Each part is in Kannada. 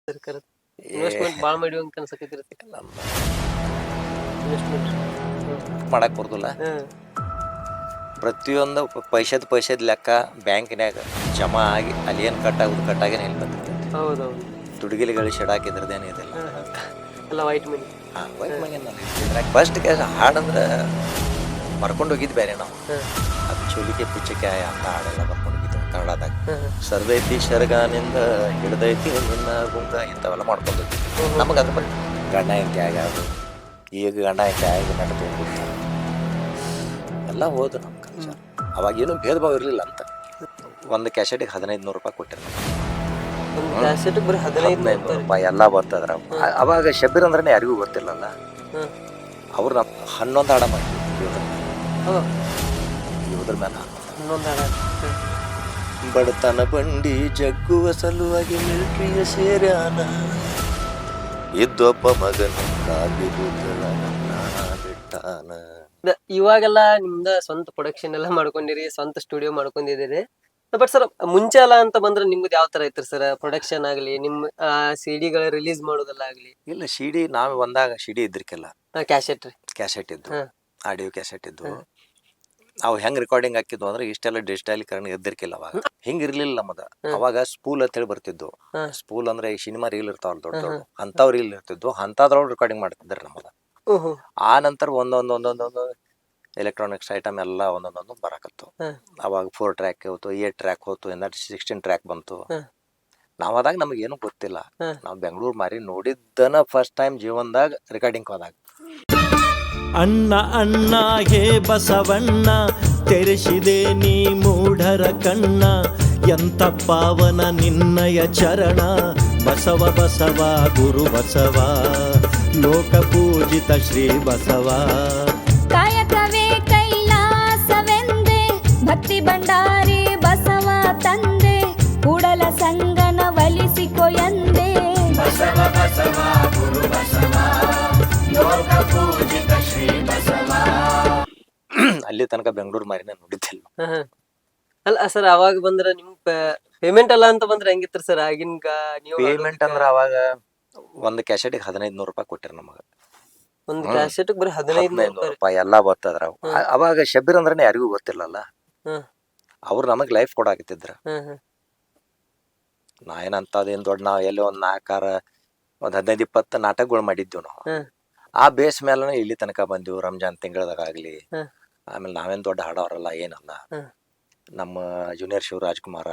ಸರ್ಕಾರ ಏ ಇನ್ವೆಸ್ಟ್ಮೆಂಟ್ ಭಾಳ ಮಾಡಿವಿ ಅಂತ ಅನ್ಸಕೈತ್ರಿ ಇನ್ವೆಸ್ಟ್ಮೆಂಟ್. ಮಾಡಕ್ ಬರೋದಿಲ್ಲ. ಪ್ರತಿಯೊಂದು ಪೈಸದ ಲೆಕ್ಕ ಬ್ಯಾಂಕಿನ್ಯಾಗ ಜಮಾ ಆಗಿ ಅಲ್ಲಿ ಏನು ಕಟ್ಟಾಗೇನೆ ಇಲ್ಲಿ ಬಂದಿರ್ತೈತಿ. ಹೌದೌದು. ತುಡುಗಿಲಿಗಳು ಸಿಡಾಕಿದ್ರದೇನು ಇದಿಲ್ಲ. ಎಲ್ಲ ವೈಟ್ ಮನಿ. ವೈಟ್ ಮನಿ ಇದ್ರಾಗ ಫಸ್ಟ್ ಕೆಲಸ ಹಾಡಂದ್ರೆ ಬರ್ಕೊಂಡು ಹೋಗಿದ್ದು ಬೇರೆ ನಾವು. ಅದು ಚೋಲಿಕೆ ಪಿಚ್ಚಕ್ಕೆ ಅಂತ ಹಾಡೆಲ್ಲ ಬರ್ಕೊಂಡು ಹೋಗಿದ್ದು ಕನ್ನಡದಾಗ. ಸರ್ದೈತಿ ಶರ್ಗಾನಿಂದ ಹಿಡ್ದೈತಿ ನಿನ್ನ ಗುಂಗ ಇಂಥವೆಲ್ಲ ಮಾಡ್ಕೊಂಡು ಹೋಗಿದ್ದು. ನಮಗೆ ಅದ್ರ ಬಗ್ಗೆ ಗಂಡ ಹೆಂಡತಿ ಆಗ್ಯಾವುದು, ಈಗ ಗಂಡ ಹೆಂಡತಿ ಆಗಿ ನಟ ತೊಗೊಂಡ್ಬಿಡ್ತಾರೆ ಎಲ್ಲ ಹೋದು ನಮ್ಮ ಕಲ್ಚರ್. ಅವಾಗೇನು ಭೇದ ಭಾವ ಇರಲಿಲ್ಲ ಅಂತ. ಒಂದು ಕ್ಯಾಸೆಟಿಗೆ 1500 ರೂಪಾಯಿ ಕೊಟ್ಟಿರು. ಬರೀ 1500 ರೂಪಾಯಿ ಎಲ್ಲ ಬರ್ತದ್ರ. ಅವಾಗ ಶಬೀರ್ ಅಂದ್ರೆ ಯಾರಿಗೂ ಗೊತ್ತಿಲ್ಲಲ್ಲ. ಅವ್ರು ನಾವು 11 ಹಾಡ ಮಾಡಿದ್ವಿ ಇವ್ರ ಮೇಲೆ. ಬಡತನ ಬಂಡಿ ಜಗ್ಗುವ ಸಲುವಾಗಿ ಮಿಲ್ಟ್ರಿಯ ಸೇರ್ಯಾನ, ಇದ್ದೊಬ್ಬ ಮಗನ ಕಾಗಿದುಗಳ ಬಿಟ್ಟಾನ. ಇವಾಗೆಲ್ಲ ನಿಮ್ದ ಸ್ವಂತ ಪ್ರೊಡಕ್ಷನ್ ಎಲ್ಲ ಮಾಡ್ಕೊಂಡಿರಿ, ಸ್ವಂತ ಸ್ಟುಡಿಯೋ ಮಾಡ್ಕೊಂಡಿದ್ದೀರಿ. ಬಟ್ ಸರ್ ಮುಂಚೆ ಎಲ್ಲ ಅಂತ ಬಂದ್ರೆ ನಿಮ್ದು ಯಾವ ತರ ಐತ್ರಿ ಸರ್ ಪ್ರೊಡಕ್ಷನ್ ಆಗ್ಲಿ, ನಿಮ್ಮ ಸಿಡಿಗಳ ರಿಲೀಸ್ ಮಾಡೋದೆಲ್ಲ ಆಗ್ಲಿ? ಇಲ್ಲ, ಸಿಡಿ ನಾವು ಒಂದಾಗ ಸಿಡಿ ಇದ್ರಿಕೆಲ್ಲ ಕ್ಯಾಸೆಟ್ ಇದ್ದು, ಆಡಿಯೋ ಕ್ಯಾಸೆಟ್ ಇದ್ದು. ಅವು ಹೆಂಗ್ ರೆಕಾರ್ಡಿಂಗ್ ಹಾಕಿದ್ವು ಅಂದ್ರೆ ಇಷ್ಟೆಲ್ಲ ಡಿಜಿಟಲೀಕರಣ ಇದ್ದಿರ್ಕಿಲ್ಲ ಅವಾಗ. ಹಿಂಗ ಇರ್ಲಿಲ್ಲ ನಮ್ಮದ. ಅವಾಗ ಸ್ಪೂಲ್ ಅಂತ ಹೇಳಿ ಬರ್ತಿದ್ವು. ಸ್ಪೂಲ್ ಅಂದ್ರೆ ಈ ಸಿನಿಮಾ ರೀಲ್ ಇರ್ತಾವಲ್ಲ ದೊಡ್ಡ ದೊಡ್ಡ ಅಂತವ್ ರೀಲ್ ಇರ್ತಿದ್ವು. ಅಂತದ್ರೊಳಗೆ ರೆಕಾರ್ಡಿಂಗ್ ಮಾಡ್ತಿದ್ರು ನಮ್ಮದ. ಆ ನಂತರ ಒಂದೊಂದೊಂದೊಂದೊಂದು ಎಲೆಕ್ಟ್ರಾನಿಕ್ಸ್ ಐಟಮ್ ಎಲ್ಲ ಒಂದೊಂದೊಂದು ಬರಾಕತ್ತು. ಅವಾಗ 4 ಟ್ರ್ಯಾಕ್ ಹೋಯ್ತು, 8 ಟ್ರ್ಯಾಕ್ ಹೋಯ್ತು, 16 ಟ್ರ್ಯಾಕ್ ಬಂತು. ನಾವ್ ಅದಾಗ ನಮಗೇನು ಗೊತ್ತಿಲ್ಲ. ನಾವು ಬೆಂಗಳೂರು ಮಾರಿ ನೋಡಿದ್ದನ ಫಸ್ಟ್ ಟೈಮ್ ಜೀವನದಾಗ ರೆಕಾರ್ಡಿಂಗ್ ಹೋದಾಗ. ಅಣ್ಣ ಅಣ್ಣ ಹೇ ಬಸವಣ್ಣ, ತೆರೆಸಿದೆ ನೀ ಮೂಢರ ಕಣ್ಣ, ಎಂತ ಪಾವನ ನಿನ್ನಯ ಚರಣ, ಬಸವ ಬಸವ ಗುರು ಬಸವ, ಲೋಕ ಪೂಜಿತ ಶ್ರೀ ಬಸವ. ಕಾಯಕವೇ ಕೈಲಾಸವೆಂದೆ, ಭಕ್ತಿ ಭಂಡಾರಿ ಬಸವ ತಂದೆ, ಕೂಡಲ ಸಂಗನ ಒಲಿಸಿಕೊ ಎಂದೆ, ಬಸವ ಬಸವ ಗುರು ಬಸವ, ಲೋಕ ಪೂಜಿತ ಶ್ರೀ ಬಸವ. ಅಲ್ಲಿ ತನಕ ಬೆಂಗಳೂರು ಮಾರಿನ ನೋಡಿದ್ದಿಲ್ಲ. ಅಲ್ಲ ಸರ್, ಅವಾಗ ಬಂದ್ರ ನಿಮ್ ಪೇಮೆಂಟ್ ಎಲ್ಲ ಅಂತ ಬಂದ್ರೆ ಹೆಂಗಿತ್ರಿ ಸರ್ ಆಗಿನ? ಪೇಮೆಂಟ್ ಅಂದ್ರ ಅವಾಗ ಒಂದು ಕ್ಯಾಸೆಟಿಗೆ 1500 ರೂಪಾಯಿ ಕೊಟ್ಟಿರ ನಮಗ. ಒಂದು ಕ್ಯಾಸೆಟ್ ಬರೀ 1500 ರೂಪಾಯಿ ಎಲ್ಲ ಬರ್ತದ್ರ. ಅವಾಗ ಶಬೀರ್ ಅಂದ್ರೆ ಯಾರಿಗೂ ಗೊತ್ತಿಲ್ಲಲ್ಲ. ಅವ್ರು ನಮಗ್ ಲೈಫ್ ಕೊಡಾಕತ್ತಿದ್ರ. ನಾ ಏನಂತದೇನ್ ದೊಡ್ಡ ನಾವ್ ಎಲ್ಲಿ ಒಂದ್ 15-20 ನಾಟಕಗಳು ಮಾಡಿದ್ವಿ ನಾವು. ಆ ಬೇಸ್ ಮೇಲೆ ಇಲ್ಲಿ ತನಕ ಬಂದಿವ್. ರಂಜಾನ್ ತಿಂಗಳದಾಗ ಆಗ್ಲಿ, ಆಮೇಲೆ ನಾವೇನ್ ದೊಡ್ಡ ಹಾಡೋರಲ್ಲ ಏನಲ್ಲ. ನಮ್ಮ ಜೂನಿಯರ್ ಶಿವರಾಜ್ಕುಮಾರ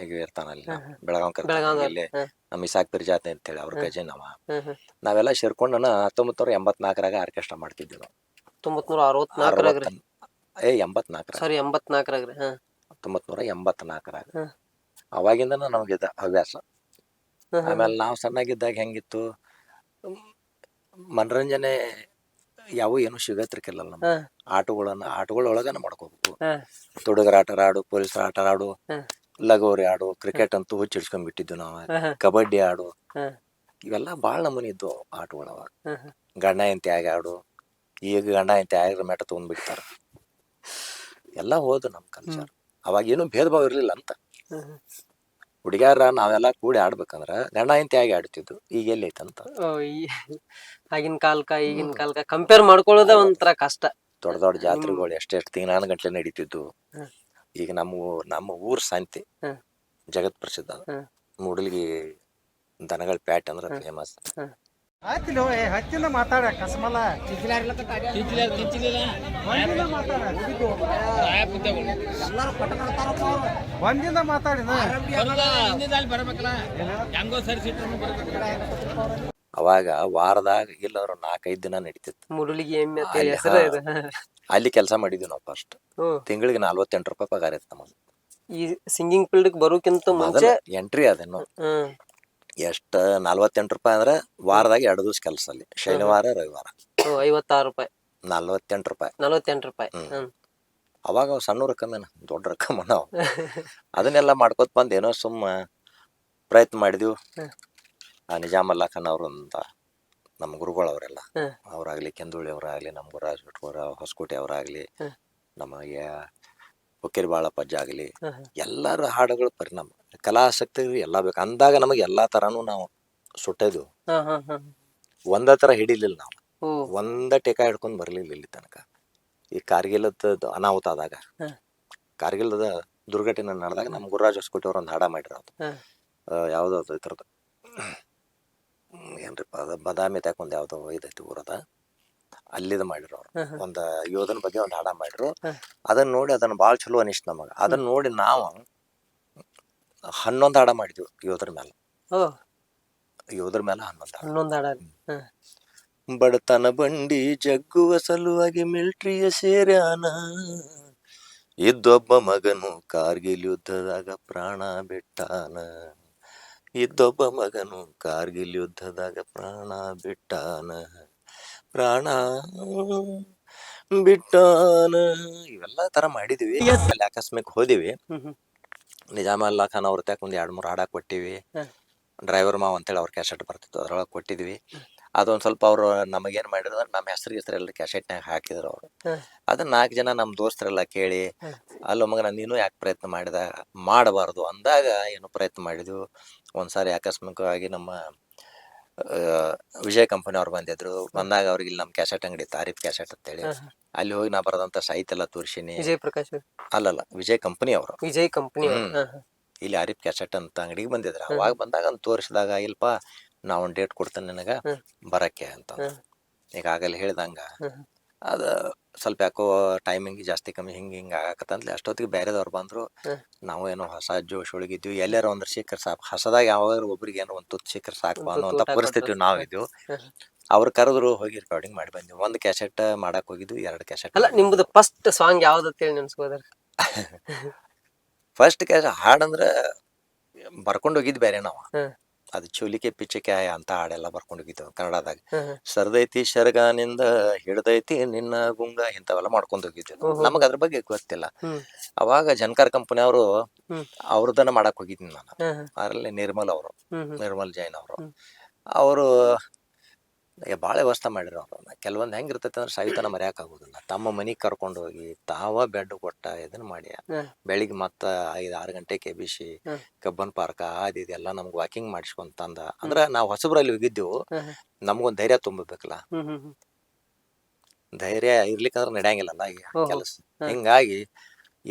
ಈಗ ಇರ್ತಾನಲ್ಲಿ ಬೆಳಗಾವ್ ಇಲ್ಲಿ, ನಮ್ಮ ಇಸಾಕ್ ಪಿರ್ಜಾತ್ ಅಂತೇಳಿ ಅವ್ರ ಕಜಿನ್ ಅವ. ನಾವೆಲ್ಲ ಸೇರ್ಕೊಂಡು 1984 ಆರ್ಕೆಸ್ಟ್ರಾ ಮಾಡ್ತಿದ್ವಿ ನಾವು. 1964 1984 ಅವಾಗಿಂದ ನಮ್ಗೆ ಹವ್ಯಾಸ. ಆಮೇಲೆ ನಾವು ಸಣ್ಣಾಗಿದ್ದಾಗ ಹೆಂಗಿತ್ತು, ಮನರಂಜನೆ ಯಾವ ಏನು ಸಿಗತ್ತಿರ್ಕಿಲ್ಲ. ನಮ್ಮ ಆಟಗಳೊಳಗನ ಮಾಡ್ಕೋಬೇಕು. ತೊಡಗರ ಆಟ ಆಡು, ಪೊಲೀಸರ ಆಟ ಆಡು, ಲಗೋರಿ ಆಡು, ಕ್ರಿಕೆಟ್ ಅಂತೂ ಹುಚ್ಚಿಡ್ಸ್ಕೊಂಡ್ಬಿಟ್ಟಿದ್ವಿ ನಾವು. ಕಬಡ್ಡಿ ಆಡು, ಇವೆಲ್ಲ ಭಾಳ ನಮೂನಿ ಇದ್ವು ಆಟಗಳವ. ಗಂಡ ಹೆಂಡತಿ ಆಗಿ ಆಡು, ಈಗ ಗಂಡ ಹೆಂಡತಿ ಆಗಿರ ಮೆಟ ತಗೊಂಡ್ಬಿಡ್ತಾರ. ಎಲ್ಲ ಹೋದು ನಮ್ಮ ಕಲ್ಚರ್. ಅವಾಗ ಏನು ಭೇದ ಭಾವ ಇರ್ಲಿಲ್ಲ ಅಂತ. ಹುಡುಗ್ಯಾರ ನಾವೆಲ್ಲ ಕೂಡಿ ಆಡ್ಬೇಕಂದ್ರ ಗಂಡ ಹೆಂಡತಿ ಆಗಿ ಆಡ್ತಿದ್ವು. ಈಗ ಎಲ್ಲೈತಂತ. ಆಗಿನ ಕಾಲಕ್ಕ ಈಗಿನ ಕಾಲಕ್ಕ ಕಂಪೇರ್ ಮಾಡ್ಕೊಳ್ಳೋದ ಒಂಥರ ಕಷ್ಟ. ದೊಡ್ಡ ದೊಡ್ಡ ಜಾತ್ರೆಗಳು ಎಷ್ಟೆಷ್ಟು ತಿಂಗಳ ಗಂಟ್ಲೆ ನಡೀತಿದ್ವು. ಈಗ ನಮ್ಮ ಊರ್ ಸಂತೆ ಜಗತ್ ಪ್ರಸಿದ್ಧ. ಮೂಡಲ್ಗಿ ದನಗಳ ಪ್ಯಾಟ್ ಅಂದ್ರ ಫೇಮಸ್. ಹತ್ತಿಂದ ಮಾತಾಡ ಕಸಮಲ ಒಂದಿಂದ ಮಾತಾಡಿ. ಅವಾಗ ವಾರದಾಗ ಇಲ್ಲವ್ರು 4-5 ದಿನ ನಡೀತಿತ್ತು. ಮುರುಳಿಗೆ ಎಮ್ಮೆ ಅಲ್ಲಿ ಕೆಲಸ ಮಾಡಿದ್ವಿ ನಾವು. ಫಸ್ಟ್ ತಿಂಗಳಿಗೆ 48 ರೂಪಾಯಿ ಪಗಾರ ಇತ್ತು ನಮಗೆ. ಈ ಸಿಂಗಿಂಗ್ ಫೀಲ್ಡ್ ಬರೋಕ್ಕಿಂತ ಮುಂಚೆ ಎಂಟ್ರಿ ಅದೇನು ಎಷ್ಟ 48 ರೂಪಾಯಿ ಅಂದ್ರೆ ವಾರದಾಗ 2 ದಿವಸ ಕೆಲಸ. ಅಲ್ಲಿ ಶನಿವಾರ ರವಿವಾರ 56 ರೂಪಾಯಿ, 48 ರೂಪಾಯಿ. ಅವಾಗ ಸಣ್ಣ ರೊಕ್ಕಮೇನ ದೊಡ್ಡ ರೊಕ್ಕ ನಾವು. ಅದನ್ನೆಲ್ಲ ಮಾಡ್ಕೊತ ಬಂದು ಏನೋ ಸುಮ್ಮ ಪ್ರಯತ್ನ ಮಾಡಿದ್ವಿ. ನಿಜಾಮಲ್ಲಾ ಖಾನ್ ಅವ್ರು ಅಂತ ನಮ್ಮ ಗುರುಗಳು ಅವರೆಲ್ಲ, ಅವ್ರಾಗ್ಲಿ, ಕೆಂದುಳ್ಳಿ ಅವರಾಗ್ಲಿ, ನಮ್ಮ ಗುರುರಾಜ್ ಭಟ್ರ, ಹೊಸಕೋಟೆ ಅವರಾಗ್ಲಿ, ನಮಗೆ ಹುಕ್ಕೇರಿ ಬಾಳಪ್ಪಜ್ಜ ಆಗಲಿ, ಎಲ್ಲರ ಹಾಡುಗಳು ಪರಿಣಾಮ ಕಲಾಸಕ್ತಿ ಎಲ್ಲ ಬೇಕು ಅಂದಾಗ ನಮಗೆ ಎಲ್ಲಾ ತರಾನು ನಾವು ಸುಟ್ಟದು ಹಾ ಹಾ ಹಾ ಒಂದ ತರ ಹಿಡಿಲಿಲ್ಲ ನಾವು, ಓ ಒಂದ ಟೇಕ ಹಿಡ್ಕೊಂಡ್ ಬರ್ಲಿಲ್ಲ ಇಲ್ಲಿ ತನಕ. ಈ ಕಾರ್ಗಿಲದ ಅನಾಹುತ ಆದಾಗ, ಹಾ. ಕಾರ್ಗಿಲ್ದ ದುರ್ಘಟನೆ ನಡೆದಾಗ ನಮ್ ಗುರುರಾಜ್ ಹೊಸಕೋಟೆ ಅವ್ರ ಒಂದು ಹಾಡ ಮಾಡಿರ ಅದು. ಹಾ. ಯಾವ್ದು ಅದು ಇದ್ರದ್ದು ಏನ್ರಿಪ್ಪ ಅದ ಬದಾಮಿ ತಾಕೊಂಡ್ ಯಾವ್ದೋ ಇದೈತಿ ಊರದ, ಅಲ್ಲಿದ ಮಾಡಿರೋ ಅವ್ರು. ಹಾ, ಹಾ. ಒಂದ ಯೋಧನ ಬಗ್ಗೆ ಒಂದು ಹಾಡ ಮಾಡಿರು. ಹಾ. ಅದನ್ನ ನೋಡಿ ಅದನ್ನ ಭಾಳ ಚಲೋ ಅನಿಸ್ತು ನಮಗ. ಅದನ್ನ ನೋಡಿ ನಾವು 11 ಹಾಡ ಮಾಡಿದ್ವಿ ಯೋಧರ ಮೇಲೆ. ಓ ಯೋಧರ ಮೇಲೆ 11 ಹಾಡ. 11 ಹಾಡ. ಹಾ. ಬಡತನ ಬಂಡಿ ಜಗ್ಗುವ ಸಲುವಾಗಿ ಮಿಲ್ಟ್ರಿಯ ಸೇರ್ಯಾನ, ಇದ್ದೊಬ್ಬ ಮಗನು ಕಾರ್ಗಿಲ್ ಯುದ್ಧದಾಗ ಪ್ರಾಣ ಬಿಟ್ಟಾನ, ಇದ್ದೊಬ್ಬ ಮಗನು ಕಾರ್ಗಿಲ್ ಯುದ್ಧದಾಗ ಪ್ರಾಣ ಬಿಟ್ಟಾನ, ಪ್ರಾಣ ಬಿಟ್ಟಾನ. ಇವೆಲ್ಲ ತರ ಮಾಡಿದ್ವಿ. ಆಮೇಲೆ ಆಕಸ್ಮಿಕ ಹೋದಿವಿ, ಹ್ಮ್ ಹ್ಮ್ ನಿಜಾಮ ಅಲ್ಲಾ ಖಾನ್ ಅವ್ರ ತಕ್ಕ ಒಂದ್ 2-3 ಹಾಡ ಕೊಟ್ಟಿವಿ. ಹಾ. ಡ್ರೈವರ್ ಮಾವ್ ಅಂತೇಳಿ ಅವ್ರ ಕ್ಯಾಸೆಟ್ ಬರ್ತಿತ್ತು, ಅದ್ರೊಳಗೆ ಕೊಟ್ಟಿದ್ವಿ. ಅದೊಂದ್ ಸ್ವಲ್ಪ ಅವ್ರು ನಮಗೇನ್ ಮಾಡಿದ್ರು ಅಂದ್ರೆ ನಮ್ಮ ಹೆಸರೆಲ್ಲ ಕ್ಯಾಸೆಟ್ನಾಗ ಹಾಕಿದ್ರು ಅವ್ರು. ಹಾ. ಅದನ್ನ 4 ಜನ ನಮ್ಮ ದೋಸ್ತರೆಲ್ಲ ಕೇಳಿ, ಹಾ. ಅಲ್ಲೋ ಮಗನ ನೀನು ಯಾಕೆ ಪ್ರಯತ್ನ ಮಾಡಬಾರ್ದು ಅಂದಾಗ ಏನು ಪ್ರಯತ್ನ ಮಾಡಿದ್ವು. ಒಂದ್ಸಾರಿ ಆಕಸ್ಮಿಕವಾಗಿ ನಮ್ಮ ವಿಜಯ್ ಕಂಪನಿ ಅವ್ರು ಬಂದಿದ್ರು. ಬಂದಾಗ ಅವ್ರಿಗೆ ಇಲ್ಲಿ ನಮ್ಮ ಕ್ಯಾಸೆಟ್ ಅಂಗಡಿ ತಾರೀಫ್ ಕ್ಯಾಸೆಟ್ ಅಂತೇಳಿ, ಹಾ, ಹಾ. ಅಲ್ಲಿ ಹೋಗಿ ನಾ ಬರೆದಂತ ಸಾಹಿತ್ಯ ಎಲ್ಲ ತೋರಿಸಿನಿ. ವಿಜಯ್ ಪ್ರಕಾಶ್ ಅವ್ರು. ಅಲ್ಲಲ್ಲ, ವಿಜಯ್ ಕಂಪನಿ ಅವರು ವಿಜಯ್ ಕಂಪನಿ. ಇಲ್ಲಿ ಆರಿಫ್ ಕ್ಯಾಸೆಟ್ ಅಂತ ಅಂಗಡಿಗೆ ಬಂದಿದ್ರು. ಅವಾಗ ಬಂದಾಗ ಅಂತ ತೋರಿಸಿದಾಗ, ಇಲ್ಪ ನಾ ಒಂದು ಡೇಟ್ ಕೊಡ್ತೇನೆ ನಿನಗ ಬರಕ್ಕೆ ಅಂತ. ಈಗಾಗಲೇ ಹೇಳ್ದಂಗ ಅದ ಸ್ವಲ್ಪ ಯಾಕೋ ಟೈಮಿಂಗ್ ಜಾಸ್ತಿ ಕಮ್ಮಿ ಹಿಂಗ ಆಗಾಕತ್ತಂದ್ಲಿ. ಅಷ್ಟೊತ್ತಿಗೆ ಬೇರೆದವ್ರು ಬಂದ್ರು. ನಾವು ಏನೋ ಹೊಸ ಜೋಶ್ ಒಳಗಿದ್ವಿ. ಎಲ್ಲಾರ ಒಂದ್ರ ಸಿಕ್ಕರ್ ಸಾಕು, ಹೊಸದಾಗ ಯಾವಾಗ ಒಬ್ರಿಗೆ ಏನೋ ಒಂದು ತುತ್ತು ಸಿಕ್ಕರ್ ಸಾಕು ಅನ್ನೋಂಥ ಪರಿಸ್ಥಿತಿ ನಾವಿದ್ವು. ಅವ್ರು ಕರೆದ್ರು, ಹೋಗಿ ರೆಕಾರ್ಡಿಂಗ್ ಮಾಡಿ ಬಂದ್ವಿ. 1 ಕ್ಯಾಸೆಟ್ ಮಾಡಕ್ ಹೋಗಿದ್ವಿ, 2 ಕ್ಯಾಸೆಟ್. ಅಲ್ಲ ನಿಮ್ದು ಫಸ್ಟ್ ಸಾಂಗ್ ಯಾವ್ದು ಅಂತೇಳಿ ನೆನ್ಸ್ಕೋದ್ರ? ಫಸ್ಟ್ ಹಾಡಂದ್ರ ಬರ್ಕೊಂಡ್ ಹೋಗಿದ್ ಬೇರೆ ನಾವು. ಅದು ಚೋಲಿಕೆ ಪಿಚ್ಚಕೆ ಅಂತ ಹಾಡೆಲ್ಲ ಬರ್ಕೊಂಡ್ ಹೋಗಿದ್ದೇವೆ ಕನ್ನಡದಾಗ. ಸರ್ದೈತಿ ಶರ್ಗಾನಿಂದ ಹಿಡ್ದೈತಿ ನಿನ್ನ ಗುಂಗ ಇಂಥವೆಲ್ಲ ಮಾಡ್ಕೊಂಡ್ ಹೋಗಿದ್ದೇವೆ. ನಮಗ ಅದ್ರ ಬಗ್ಗೆ ಗೊತ್ತಿಲ್ಲ. ಅವಾಗ ಜನ್ಕಾರ್ ಕಂಪನಿ ಅವರು ಅವ್ರದನ್ನ ಮಾಡಕ್ ಹೋಗಿದ್ದೀನಿ ನಾನು. ಅದರಲ್ಲಿ ನಿರ್ಮಲ್ ಜೈನ್ ಅವರು ಭಾಳ ವ್ಯವಸ್ಥೆ ಮಾಡಿರೋ ಅವ್ರನ್ನ. ಕೆಲವೊಂದು ಹೆಂಗಿರ್ತೈತೆ ಅಂದ್ರೆ ಸಾಹಿತ್ಯನ ಮರ್ಯಾಕ್ ಆಗೋದಿಲ್ಲ. ತಮ್ಮ ಮನಿಗ್ ಕರ್ಕೊಂಡು ಹೋಗಿ ತಾವ ಬೆಡ್ ಕೊಟ್ಟ ಇದನ್ನ ಮಾಡಿ, ಬೆಳಿಗ್ಗೆ ಮತ್ತ 5-6 ಗಂಟೆಗೆ ಎಬ್ಬಿಸಿ ಕಬ್ಬನ್ ಪಾರ್ಕ ಇದೆಲ್ಲ ನಮ್ಗೆ ವಾಕಿಂಗ್ ಮಾಡಿಸ್ಕೊಂತಂದ. ಅಂದ್ರ ನಾವು ಹೊಸಬ್ರಲ್ಲಿ ಹೋಗಿದ್ದೆವು, ನಮ್ಗೊಂದ್ ಧೈರ್ಯ ತುಂಬಬೇಕಲ್ಲ. ಧೈರ್ಯ ಇರ್ಲಿಕ್ಕಂದ್ರೆ ನಡೆಯಂಗಿಲ್ಲಲ್ಲ ಈಗ ಕೆಲಸ. ಹಿಂಗಾಗಿ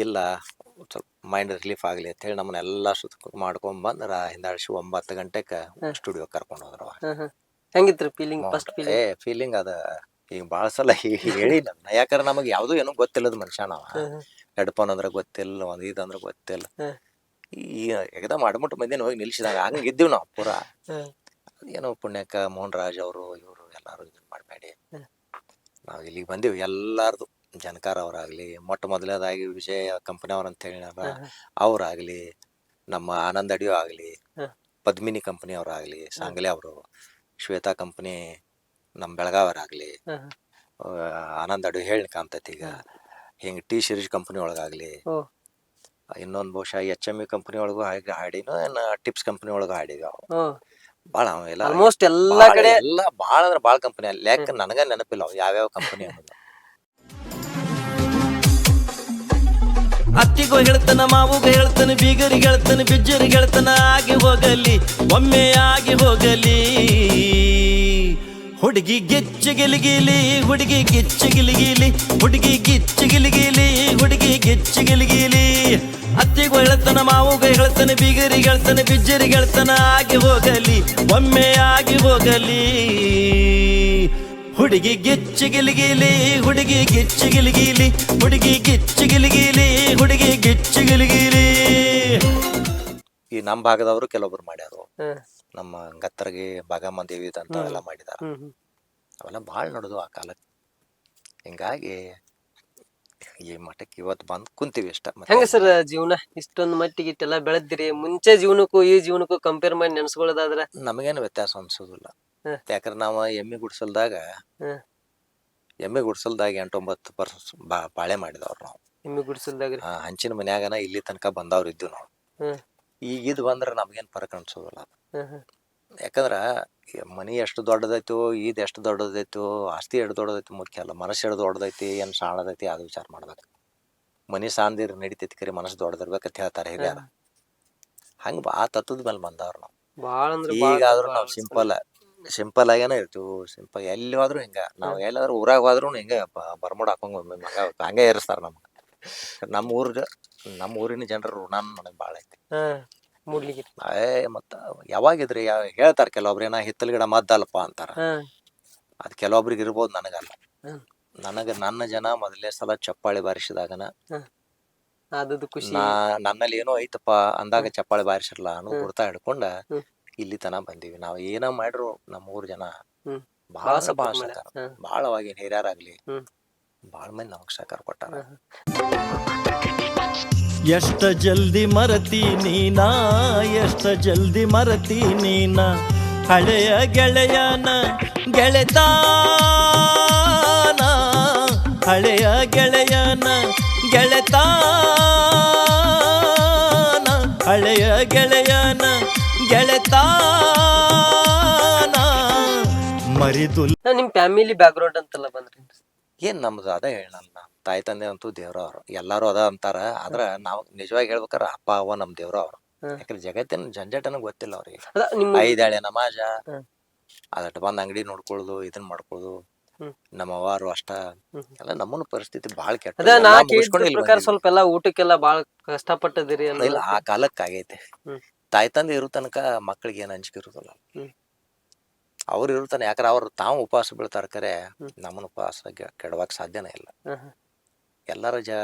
ಇಲ್ಲ, ಸ್ವಲ್ಪ ಮೈಂಡ್ ರಿಲೀಫ್ ಆಗ್ಲಿ ಅಂತ ಹೇಳಿ ನಮ್ಮನ್ನೆಲ್ಲ ಸುತ್ತ ಮಾಡ್ಕೊಂಡ್ ಬಂದ್ರ ಹಿಂದಾಡಿಸಿ 9 ಗಂಟೆಗೆ ಸ್ಟುಡಿಯೋ ಕರ್ಕೊಂಡು ಹೋದ್ರು. ಹೆಂಗಿತ್ರಿ ಫೀಲಿಂಗ್? ಫಸ್ಟ್ ಫೀಲಿಂಗ್ ಅದ ಈಗ ಬಾಳ ಸಲ ಹೇಳಿ ನನ್ನ. ಯಾಕಂದ್ರೆ ನಮಗೆ ಯಾವ್ದು ಏನೋ ಗೊತ್ತಿಲ್ಲದ ಮನುಷ್ಯ ನಾವ. ಹೆಡ್ಫೋನ್ ಅಂದ್ರೆ ಗೊತ್ತಿಲ್ಲ, ಒಂದ್ ಇದಂದ್ರೆ ಗೊತ್ತಿಲ್ಲ. ಈ ಎಗದಮ್ ಅಡ್ಮುಟ್ ಮಂದಿನ ಹೋಗಿ ನಿಲ್ಸಿದಾಗ ಹಂಗಿದ್ದೀವಿ ನಾವು ಪೂರಾ. ಏನೋ ಪುಣ್ಯಕ್ಕ ಮೋಹನ್ ರಾಜ್ ಅವರು ಇವರು ಎಲ್ಲಾರು ಇದನ್ನ ಮಾಡಬೇಡಿ ನಾವ್ ಇಲ್ಲಿಗೆ ಬಂದಿವಿ. ಎಲ್ಲಾರ್ದು ಜನಕಾರ ಅವ್ರಾಗ್ಲಿ, ಮೊಟ್ಟ ಮೊದಲನೇದಾಗಿ ವಿಜಯ ಕಂಪನಿ ಅವ್ರ ಅಂತ ಹೇಳಿನಾರ ಅವ್ರಾಗ್ಲಿ, ನಮ್ಮ ಆನಂದ್ ಅಡಿಯೋ ಆಗ್ಲಿ, ಪದ್ಮಿನಿ ಕಂಪನಿ ಅವ್ರಾಗ್ಲಿ, ಸಾಂಗ್ಲೆ ಅವರು, ಶ್ವೇತಾ ಕಂಪನಿ ನಮ್ ಬೆಳಗಾವರಾಗ್ಲಿ, ಆನಂದ್ ಅಡಿಯೋ ಹೇಳಿ ಕಾಣ್ತೈತಿ ಈಗ. ಹಿಂಗ ಟಿ ಸಿರೀಸ್ ಕಂಪನಿ ಒಳಗಾಗ್ಲಿ, ಇನ್ನೊಂದ್ ಬಹುಶಃ HME ಕಂಪನಿ ಒಳಗೂ ಹಾಡಿನೋ, ಟಿಪ್ಸ್ ಕಂಪನಿ ಒಳಗ ಹಾಡಿವಿ. ಅವು ಬಾಳ ಆಲ್ಮೋಸ್ಟ್ ಎಲ್ಲಾ ಕಡೆ ಎಲ್ಲ ಬಾಳ ಅಂದ್ರ ಬಾಳ ಕಂಪನಿ ಅಲ್ಲಿ. ಯಾಕ ನನಗ ನೆನಪಿಲ್ಲ ಅವ್ ಯಾವ್ಯಾವ ಕಂಪನಿ ಅನ್ನೋದು. ಅತ್ತಿಗೂ ಹೇಳ್ತಾನ, ಮಾವುಗ ಹೇಳ್ತಾನೆ, ಬೀಗರಿಗೆ ಹೇಳ್ತಾನೆ, ಬಿಜ್ಜರಿಗೆ ಹೇಳ್ತಾನ, ಆಗಿ ಹೋಗಲಿ ಒಮ್ಮೆ ಆಗಿ ಹೋಗಲಿ. ಹುಡುಗಿ ಗಿಚ್ಚು ಗಿಲಿಗಿಲಿ, ಹುಡುಗಿ ಗಿಚ್ಚು ಗಿಲಿಗಿಲಿ, ಹುಡುಗಿ ಗಿಚ್ಚು ಗಿಲಿಗಿಲಿ, ಹುಡುಗಿ ಗಿಚ್ಚು ಗಿಲಿಗಿಲಿ. ಅತ್ತಿಗೂ ಹೇಳ್ತಾನ, ಮಾವುಗ ಹೇಳ್ತಾನೆ, ಬೀಗರಿಗೆ ಹೇಳ್ತಾನೆ, ಬಿಜ್ಜರಿಗೆ ಹೇಳ್ತಾನ, ಆಗಿ ಹೋಗಲಿ ಒಮ್ಮೆ ಆಗಿ ಹೋಗಲಿ. ಹುಡುಗಿ ಗಿಚ್ಚು ಗಿಲಿಗಿಲಿ, ಹುಡುಗಿ ಗಿಚ್ಚು ಗಿಲಿಗಿಲಿ, ಹುಡುಗಿ ಗಿಚ್ಚು ಗಿಲಿಗಿಲಿ, ಹುಡುಗಿ ಗಿಚ್ಚು ಗಿಲಿಗಿಲಿ. ಈ ನಮ್ಮ ಭಾಗದವರು ಕೆಲವೊಬ್ರು ಮಾಡ್ಯಾರು. ನಮ್ಮ ಗತ್ತರ್ಗಿ ಭಾಗಮ್ಮ ದೇವಿ ಅಂತವೆಲ್ಲ ಮಾಡಿದಾರ. ಅವೆಲ್ಲ ಬಾಳ್ ನಡೆದು ಆ ಕಾಲಕ್ಕೆ. ಹಿಂಗಾಗಿ ಈ ಮಠಕ್ಕೆ ಇವತ್ತು ಬಂದ್ ಕುಂತೀವಿ ಇಷ್ಟ. ಹೆಂಗ ಸರ್ ಜೀವನ ಇಷ್ಟೊಂದು ಮಟ್ಟಿಗೆ ಇಟ್ಟೆಲ್ಲ ಬೆಳೆದಿರಿ? ಮುಂಚೆ ಜೀವನಕ್ಕೂ ಈ ಜೀವನಕ್ಕೂ ಕಂಪೇರ್ ಮಾಡಿ ನೆನ್ಸ್ಕೊಳ್ಳೋದಾದ್ರೆ ನಮಗೇನು ವ್ಯತ್ಯಾಸ ಅನ್ಸೋದಿಲ್ಲ. ಯಾಕಂದ್ರೆ ನಾವು ಎಮ್ಮೆ ಗುಡ್ಸಲ್ದಾಗ 8-9 ವರ್ಷ ಬಾಳೆ ಮಾಡಿದವ್ರು ನಾವು. ಎಮ್ಮೆ ಗುಡ್ಸಲ್ದಾಗ ಹಂಚಿನ ಮನ್ಯಾಗನ ಇಲ್ಲಿ ತನಕ ಬಂದವ್ರು ಇದ್ದು ನಾವು. ಈಗ ಇದು ಬಂದ್ರೆ ನಮ್ಗೇನ್ ಫರಕ್ ಅನ್ಸೋದಿಲ್ಲ. ಯಾಕಂದ್ರ ಮನಿ ಎಷ್ಟು ದೊಡ್ಡದೈತೋ, ಈದ್ ಎಷ್ಟು ದೊಡ್ಡದೈತೋ, ಆಸ್ತಿ ಎಷ್ಟು ದೊಡ್ಡದೈತಿ ಮುಖ್ಯ ಅಲ್ಲ. ಮನಸ್ಸು ಎಷ್ಟು ದೊಡ್ಡದೈತಿ, ಏನ್ ಸಾಣದೈತಿ ಅದು ವಿಚಾರ ಮಾಡ್ಬೇಕು. ಮನಿ ಸಾಂದಿರ್ ನಡಿತೈತಿ, ಕರಿ ಮನಸ್ಸು ದೊಡ್ಡದಿರ್ಬೇಕಂತ ಹೇಳ್ತಾರೆ ಹಿರಿಯರ. ಹಂಗ ಆ ತತ್ವದ ಮೇಲೆ ಬಂದವ್ರು ನಾವು. ಬಾಳ ಅಂದ್ರ ಈಗ ಆದ್ರೂ ನಾವು ಸಿಂಪಲ್ ಆಗೇನ ಇರ್ತೀವಿ. ಸಿಂಪಲ್ ಎಲ್ಲಿ ಹೋದ್ರು ಹಿಂಗ ನಾವ್ ಎಲ್ಲಾದ್ರೂ ಊರಾಗ ಹೋದ್ರು ಹಿಂಗ ಬರ್ಮೋಡ್ ಹಾಕೊಂಡ್ ಹಂಗ ಏರಿಸ್ತಾರ ನಮ್ಗ. ನಮ್ಮ ಊರಿನ ಜನರ ಋಣ ನನಗ್ ಬಾಳ ಐತಿ. ಮೂಡ್ಲಿಗಿ ಮತ್ತ ಯಾವಾಗಿದ್ರಿ ಹೇಳ್ತಾರ ಕೆಲವೊಬ್ರು ಏನ ಹಿತ್ತಲ ಗಿಡ ಮದ್ದಲ್ಪ ಅಂತಾರ. ಅದ್ ಕೆಲವೊಬ್ರಿಗೆ ಇರ್ಬೋದು, ನನಗಲ್ಲ. ನನ್ನ ಜನ ಮೊದಲನೇ ಸಲ ಚಪ್ಪಾಳಿ ಬಾರಿಸಿದಾಗನ ಅದದು ಖುಷಿ ನನ್ನಲ್ಲಿ ಏನೋ ಐತಪ್ಪ ಅಂದಾಗ ಚಪ್ಪಾಳಿ ಬಾರಿಸಿರ್ಲ ಅನ್ನೋ ಗುರ್ತಾ ಹಿಡ್ಕೊಂಡ ಇಲ್ಲಿ ತನ ಬಂದೀವಿ. ನಾವ್ ಏನ ಮಾಡ್ರು ನಮ್ಮ ಊರ್ ಜನ ಬಹಳ ಸಹಕಾರ, ಬಹಳವಾಗಿ ಹಿರಿಯರಾಗ್ಲಿ ಬಾಳ ಮಂದಿ ನಮಗ್ ಸಹಕಾರ ಕೊಟ್ಟಾರ. ಎಷ್ಟ ಜಲ್ದಿ ಮರತಿ ನೀನಾ, ಎಷ್ಟ ಜಲ್ದಿ ಮರತಿ ನೀನಾ, ಹಳೆಯ ಗೆಳೆಯನ ಗೆಳೆತಾನ, ಹಳೆಯ ಗೆಳೆಯನ ಗೆಳೆತಾನ, ಹಳೆಯ ಗೆಳೆಯನ ಗೆಳೆತಾನ ಮರಿದು. ನಿಮ್ ಫ್ಯಾಮಿಲಿ ಬ್ಯಾಕ್ ಗ್ರೌಂಡ್ ಅಂತೆಲ್ಲ ಬಂದ್ರಿ? ಏನ್ ನಮ್ದು ಅದ ಹೇಳಲ್ಲ, ತಾಯಿ ತಂದೆ ಅಂತೂ ದೇವ್ರವ್ರು, ಎಲ್ಲಾರು ಅದ ಅಂತಾರ. ಆದ್ರ ನಾವ್ ನಿಜವಾಗಿ ಹೇಳ್ಬೇಕಾರ ಅಪ್ಪ ಅವ್ವ ನಮ್ ದೇವ್ರವ್ರು. ಯಾಕಂದ್ರೆ ಜಗತ್ತಿನ ಜಂಜಾಟನ ಗೊತ್ತಿಲ್ಲ ಅವ್ರಿಗೆ. 5 ಏಳೆ ನಮಾಜ ಅದಟ್ ಬಂದ್ ಅಂಗಡಿ ನೋಡ್ಕೊಳ್ಳೋದು, ಇದನ್ ಮಾಡ್ಕೊಳ್ಳೋದು. ನಮ್ಮ ಅವ್ವಾರು ಅಷ್ಟ ಎಲ್ಲ. ನಮ್ಮನ ಪರಿಸ್ಥಿತಿ ಬಾಳ ಕೆಟ್ಟ. ಸ್ವಲ್ಪ ಎಲ್ಲಾ ಊಟಕ್ಕೆಲ್ಲ ಬಾಳ ಕಷ್ಟಪಟ್ಟದಿರಿ? ಇಲ್ಲ, ಆ ಕಾಲಕ್ಕೆ ಆಗೈತೆ. ತಾಯಿ ತಂದೆ ಇರೋ ತನಕ ಮಕ್ಳಿಗೆ ಏನ್ ಅಂಜಿಕೆ ಇರುದಿಲ್ಲ. ಅವ್ರು ಇರ್ತಾನೆ, ಯಾಕಂದ್ರೆ ಅವ್ರು ತಾವು ಉಪವಾಸ ಬೀಳ್ತಾರ. ಕರೆ ನಮ್ಮನ ಉಪವಾಸ ಕೆಡವಾಕ್ ಸಾಧ್ಯನೇ ಇಲ್ಲ. ಎಲ್ಲರ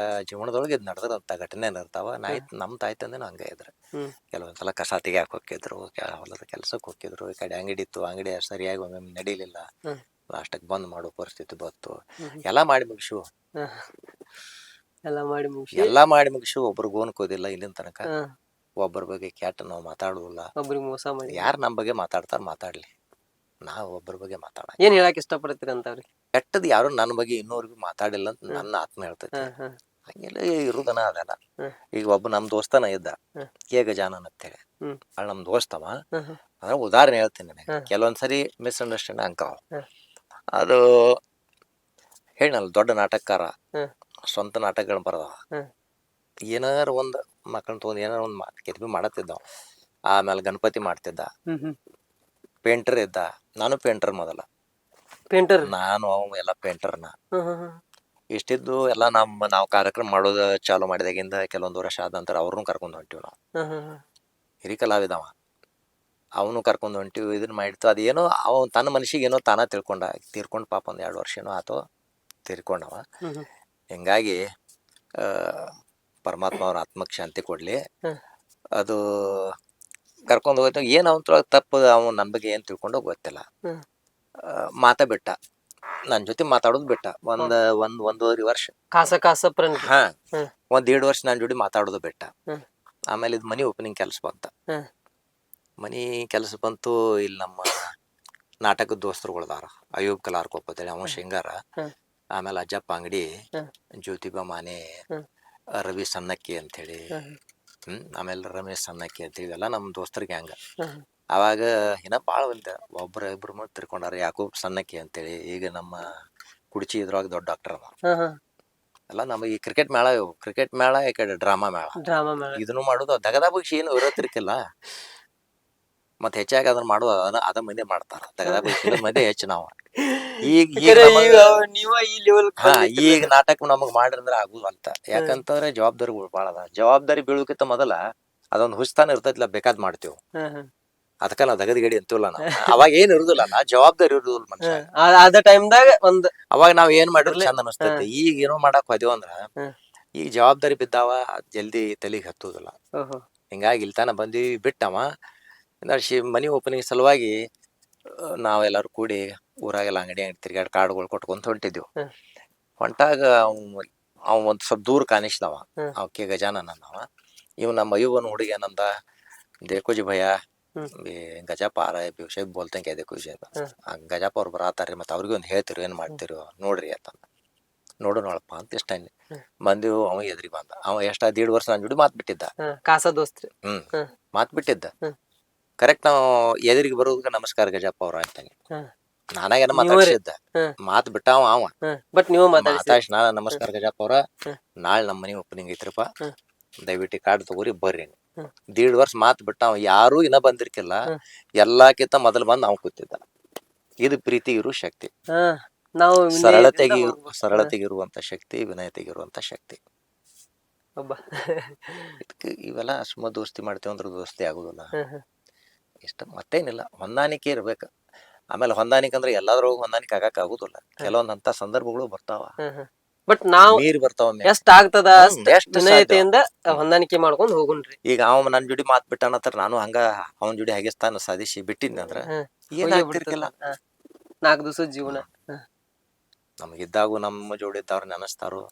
ಜೀವನದೊಳಗೆ ಇದ್ ನಡೆದ್ರಂತ ಘಟನೆ ಇರ್ತಾವ. ನಮ್ ತಾಯಿ ತಂದೆನೂ ಹಂಗ ಇದ್ರ. ಕೆಲವೊಂದ್ಸಲ ಕಸ ತೆಗಿಯಾಕ ಹೋಗಿದ್ರು, ಹೊಲದ ಕೆಲ್ಸಕ್ಕೆ ಹೋಗಿದ್ರು. ಈ ಕಡೆ ಅಂಗಡಿ ಇತ್ತು, ಅಂಗಡಿ ಸರಿಯಾಗಿ ಒಮ್ಮೆ ನಡೀಲಿಲ್ಲ, ಲಾಸ್ಟಕ್ ಬಂದ್ ಮಾಡೋ ಪರಿಸ್ಥಿತಿ ಬಂತು. ಎಲ್ಲಾ ಮಾಡಿ ಮುಗಿಸು ಎಲ್ಲಾ ಮಾಡಿ ಮುಗಿಸು ಒಬ್ರು ಗೋನ್ಕೋದಿಲ್ಲ ಇಲ್ಲಿನ ತನಕ. ಒಬ್ಬರ ಬಗ್ಗೆ ಕೆಟ್ಟ ನಾವು ಮಾತಾಡುದಿಲ್ಲ. ಯಾರು ನಮ್ ಬಗ್ಗೆ ಮಾತಾಡ್ತಾರ ಮಾತಾಡ್ಲಿ, ನಾವ್ ಒಬ್ಬರ ಬಗ್ಗೆ ಮಾತಾಡ. ಏನ್ ಹೇಳಕ್ ಇಷ್ಟಪಡ್ತೀರಿ ಅಂತ ಅವ್ರಿಗೆ? ಕೆಟ್ಟದ್ ಯಾರು ನನ್ನ ಬಗ್ಗೆ ಇನ್ನೋರ್ಗು ಮಾತಾಡಿಲ್ಲ ಅಂತ ನನ್ನ ಆತ್ಮ ಹೇಳ್ತೈತಿ. ಹಂಗೆಲ್ಲ ಇರುದನ ಅದೆಲ್ಲ. ಈಗ ಒಬ್ಬ ನಮ್ ದೋಸ್ತನ ಇದ್ದ, ಕೆ ಗಜಾನನ್ ಅಂತೇಳಿ. ಅಳ್ ನಮ್ ದೋಸ್ತವ. ಅಂದ್ರೆ ಉದಾಹರಣೆ ಹೇಳ್ತೀನಿ ನನಗೆ. ಕೆಲವೊಂದ್ಸರಿ ಮಿಸ್ಅಂಡರ್ಸ್ಟ್ಯಾಂಡ್ ಅಂಕಾವ. ಅದು ಹೇಳಲ್ಲ, ದೊಡ್ಡ ನಾಟಕಕಾರ, ಸ್ವಂತ ನಾಟಕಗಳನ್ನ ಬರದವ. ಏನಾರ ಒಂದ್ ಮಕ್ಕಳನ್ನ ತಗೊಂಡ್ ಏನಾರ ಒಂದ್ ಕೆಲ್ಸ ಮಾಡತ್ತಿದ್ದಾವ. ಆಮೇಲೆ ಗಣಪತಿ ಮಾಡ್ತಿದ್ದ, ಪೇಂಟರ್ ಇದ್ದ. ನಾನು ಪೇಂಟರ್ ಮೊದಲ. ನಾನು ಎಲ್ಲ ಪೇಂಟರ್ನ. ಇಷ್ಟಿದ್ದು ಎಲ್ಲ ನಾವು ಕಾರ್ಯಕ್ರಮ ಮಾಡೋದು ಚಾಲು ಮಾಡಿದಾಗಿಂದ ಕೆಲವೊಂದು ವರ್ಷ ಆದ ನಂತರ ಅವ್ರನ್ನೂ ಕರ್ಕೊಂಡ್ ಹೊಂಟಿವಿ ನಾವು. ಹಿರಿ ಕಲಾವಿದವ, ಅವನು ಕರ್ಕೊಂಡ್ ಹೊಂಟಿವಿ. ಇದನ್ನ ಮಾಡಿತ್ತು. ಅದೇನೋ ಅವನ್ ತನ್ನ ಮನಸ್ಸಿಗೆ ಏನೋ ತಾನ ತೀರ್ಕೊಂಡ್ ಪಾಪ 1-2 ವರ್ಷ ಏನೋ ಆತೋ ತೀರ್ಕೊಂಡವ. ಹಿಂಗಾಗಿ ಪರಮಾತ್ಮ ಅವ್ರ ಆತ್ಮಕ್ ಶಾಂತಿ ಕೊಡ್ಲಿ. ಅದು ಕರ್ಕೊಂಡ್ ಹೋಗ್ತ ಏನ್ ಅವನೊಳಗೆ ತಪ್ಪು, ಅವನ್ ನನ್ ಬಗ್ಗೆ ಏನ್ ತಿಳ್ಕೊಂಡೋ ಗೊತ್ತಿಲ್ಲ. ಮಾತ ಬಿಟ್ಟ, ನನ್ ಜೊತೆ ಮಾತಾಡೋದು ಬಿಟ್ಟ. ಒಂದೂವರೆ ವರ್ಷ, ಹಾ 1-1.5 ವರ್ಷ ನನ್ ಜೋಡಿ ಮಾತಾಡೋದು ಬಿಟ್ಟ. ಆಮೇಲೆ ಇದು ಮನಿ ಓಪನಿಂಗ್ ಕೆಲಸ ಬಂತ. ಮನಿ ಕೆಲಸ ಬಂತು. ಇಲ್ಲಿ ನಮ್ಮ ನಾಟಕದ ದೋಸ್ತರುಗಳದಾರ, ಅಯೂಬ್ ಕಲಾರ್ಕೊಪ್ಪ ಅಂತೇಳಿ, ಅವ ಶೃಂಗಾರ. ಆಮೇಲೆ ಅಜ್ಜಪ್ಪ ಅಂಗಡಿ, ಜ್ಯೋತಿಬಾ ಮಾನೆ, ರವಿ ಸನ್ನಕ್ಕಿ ಅಂತೇಳಿ, ಆಮೇಲೆ ರಮೇಶ್ ಸನ್ನಕ್ಕಿ ಅಂತೇಳಿ, ಇವೆಲ್ಲ ನಮ್ ದೋಸ್ತರಿಗೆ ಹಂಗ. ಅವಾಗ ಏನ ಬಾಳ ಒಬ್ರು ಮಂದಿ ತಿರ್ಕೊಂಡಾರ. ಯಾಕೂಬ್ ಸನ್ನಕ್ಕಿ ಅಂತೇಳಿ, ಈಗ ನಮ್ಮ ಕುಡ್ಚಿ ಇದ್ರೊಳಗೆ ದೊಡ್ಡ ಡಾಕ್ಟರ್ ಅದ. ಎಲ್ಲ ನಮಗೆ ಈ ಕ್ರಿಕೆಟ್ ಮೇಳ, ಈ ಕಡೆ ಡ್ರಾಮಾ ಮೇಳ ಇದನ್ನು ಮಾಡೋದು. ದಗದ ಬಗ್ಸಿ ಏನು ಇರೋತಿರ್ಕಿಲ್ಲ. ಮತ್ ಹೆಚ್ಚಾಗಿ ಅದನ್ನ ಮಾಡೋದು ಅದ ಮಂದಿ ಮಾಡ್ತಾರ. ದಗದ ಬಗ್ಸಿ ಮಂದಿ ಹೆಚ್ಚು. ನಾವು ಈಗ ನಾಟಕ ನಮಗ್ ಮಾಡಿದ್ರೆ ಆಗುವಂತ. ಯಾಕಂತಂದ್ರೆ ಜವಾಬ್ದಾರಿಗಳು ಬಾಳ ಅದ. ಜವಾಬ್ದಾರಿ ಬೀಳೋಕ್ಕಿಂತ ಮೊದಲ ಅದೊಂದು ಹುಸ್ತಾನ ಇರ್ತೈತಿಲ್ಲ, ಬೇಕಾದ್ ಮಾಡ್ತೇವ್. ಅದಕ್ಕ ನಾವ್ ದಗದ ಗಡಿ ಅಂತೀವಲ್ಲ ನಾವು. ಅವಾಗ ಏನ್ ಇರುದಿಲ್ಲ, ಜವಾಬ್ದಾರಿ ಇರುದಿಲ್ಲ ಮನುಷ್ಯ. ಅವಾಗ ನಾವ್ ಏನ್ ಮಾಡಿದ್ರು ಚಂದ ಅನಸ್ತೈತಿ. ಈಗ ಏನೋ ಮಾಡಕ್ ಹೋದೇವ್ ಅಂದ್ರ ಈಗ ಜವಾಬ್ದಾರಿ ಬಿದ್ದಾವ, ಜಲ್ದಿ ತಲೆಗೆ ಹತ್ತುದಿಲ್ಲ. ಹಿಂಗಾಗಿ ಇಲ್ತಾನ ಬಂದಿ ಬಿಟ್ಟವ. ಮನಿ ಓಪನಿಂಗ್ ಸಲುವಾಗಿ ನಾವೆಲ್ಲರೂ ಕೂಡಿ ಊರಾಗೆಲ್ಲ ಅಂಗಡಿ ತಿರ್ಗಾಡಿ ಕಾರ್ಡ್ಗಳು ಕೊಟ್ಕೊಂತ ಹೊಂಟಿದ್ವಿ. ಹೊಂಟಾಗ ಅವ್ ಒಂದ್ ಸ್ವಲ್ಪ ದೂರ ಕಾಣಿಸ್ದವ. ಅವಕ್ಕೆ ಗಜಾನನ ಅನ್ನವ. ಇವ್ ನಮ್ಮ ಅಯ್ಯುಬನ ಹುಡುಗಿ ಏನಂದ, ದೇಕೋಜಿ ಭಯ ಗಜಾಪ ಆ ರहा है ವಿಷಯ ಬೋಲ್ತೇನೆ ಕೇ ದೇಕೋಜಿ ಅಂತ. ಗಜಾಪ ಅವ್ರು ಬರತಾರ್ರಿ, ಮತ್ತೆ ಅವ್ರಿಗೆ ಒಂದು ಹೇಳ್ತಿರು, ಏನ್ ಮಾಡ್ತಿರು ನೋಡ್ರಿ ಅಂತಂದ. ನೋಡೋಣಪ್ಪ ಅಂತ ಇಷ್ಟ ಮಂದಿ. ಅವ ಎದ್ರಿ ಬಂದ. ಅವ ಎಷ್ಟ 1.5 ವರ್ಷ ನನ್ ಜೋಡಿ ಮಾತ್ ಬಿಟ್ಟಿದ್ದ. ಮಾತ್ ಬಿಟ್ಟಿದ್ದ. ಕರೆಕ್ಟ್ ನಾವು ಎದುರಿಗೆ ಬರೋದಕ್ಕೆ ನಮಸ್ಕಾರ ಗಜಾಪ ಅವ್ರ ಅಂತಾನೆ. ನಾನಾಗೇನ ಮಾತಾಡ್ಸಿದ್ದ. ಮಾತ್ ಬಿಟ್ಟ ಅವ. ಮಾತಾಡ್ಸಿ ನಮಸ್ಕಾರ ಗಜಾಪ ಅವ್ರ, ನಾಳೆ ನಮ್ಮ ಮನಿ ಓಪನಿಂಗ್ ಐತ್ರಪ್ಪ, ದಯವಿಟ್ಟು ಕಾರ್ಡ್ ತಗೋರಿ ಬರ್ರಿ. ದೀಡ್ ವರ್ಷ ಮಾತ್ ಬಿಟ್ಟ ಅವ ಯಾರು ಇನ್ನ ಬಂದಿರ್ಕಿಲ್ಲ ಎಲ್ಲಾಕಿಂತ ಮೊದಲು ಬಂದ್ ಅವ್ ಕೂತಿದ್ದ. ಇದು ಪ್ರೀತಿ ಇರೋ ಶಕ್ತಿ, ಹಾ ನಾವು ವಿನಯದಿಂದ ಹೋಗ್ಬೇಕು. ಸರಳತೆಗಿರುವಂತ ಶಕ್ತಿ, ವಿನಯತೆಗಿರುವಂತ ಶಕ್ತಿ. ಒಬ್ಬ ಇದಕ್ಕೆ ಇವೆಲ್ಲ ಸುಮ್ಮ ದೋಸ್ತಿ ಮಾಡ್ತೇವೆ ಅಂದ್ರೆ ದೋಸ್ತಿ ಆಗುದಿಲ್ಲ. ಇಷ್ಟ ಮತ್ತೇನಿಲ್ಲ, ಹೊಂದಾಣಿಕೆ ಇರ್ಬೇಕು. ಆಮೇಲೆ ಹೊಂದಾಣಿಕೆ ಅಂದ್ರೆ ಎಲ್ಲಾದ್ರೊಳಗೂ ಹೊಂದಾಣಿಕೆ ಆಗಕ್ ಆಗುದಿಲ್ಲ. ಕೆಲವೊಂದಂತ ಸಂದರ್ಭಗಳು ಬರ್ತಾವ, ಬಟ್ ನಾವು ಮೀರಿ ಬರ್ತಾವ. ಎಷ್ಟ್ ಆಗ್ತದ ಅಷ್ಟ್ ಎಷ್ಟು ವಿನಯತೆಯಿಂದ ಹೊಂದಾಣಿಕೆ ಮಾಡ್ಕೊಂಡ್ ಹೋಗುಣ್ರಿ. ಈಗ ಅವ ನನ್ ಜೋಡಿ ಮಾತ್ ಬಿಟ್ಟಾನಂತರ ನಾನು ಹಂಗ ಅವನ ಜೋಡಿ ಹಾಗೆ ಸ್ಥಾನ ಸಾಧಿಸಿ ಬಿಟ್ಟಿದ್ನಿ ಅಂದ್ರ ಏನಾಗ್ತಿರ್ಕಿಲ್ಲ. 4 ದಿವಸದ ಜೀವನ. ನಮಗಿದ್ದಾಗೂ ನಮ್ಮ ಜೋಡಿ ಇದ್ದವ್ರ ನೆನಸ್ತಾರೋ,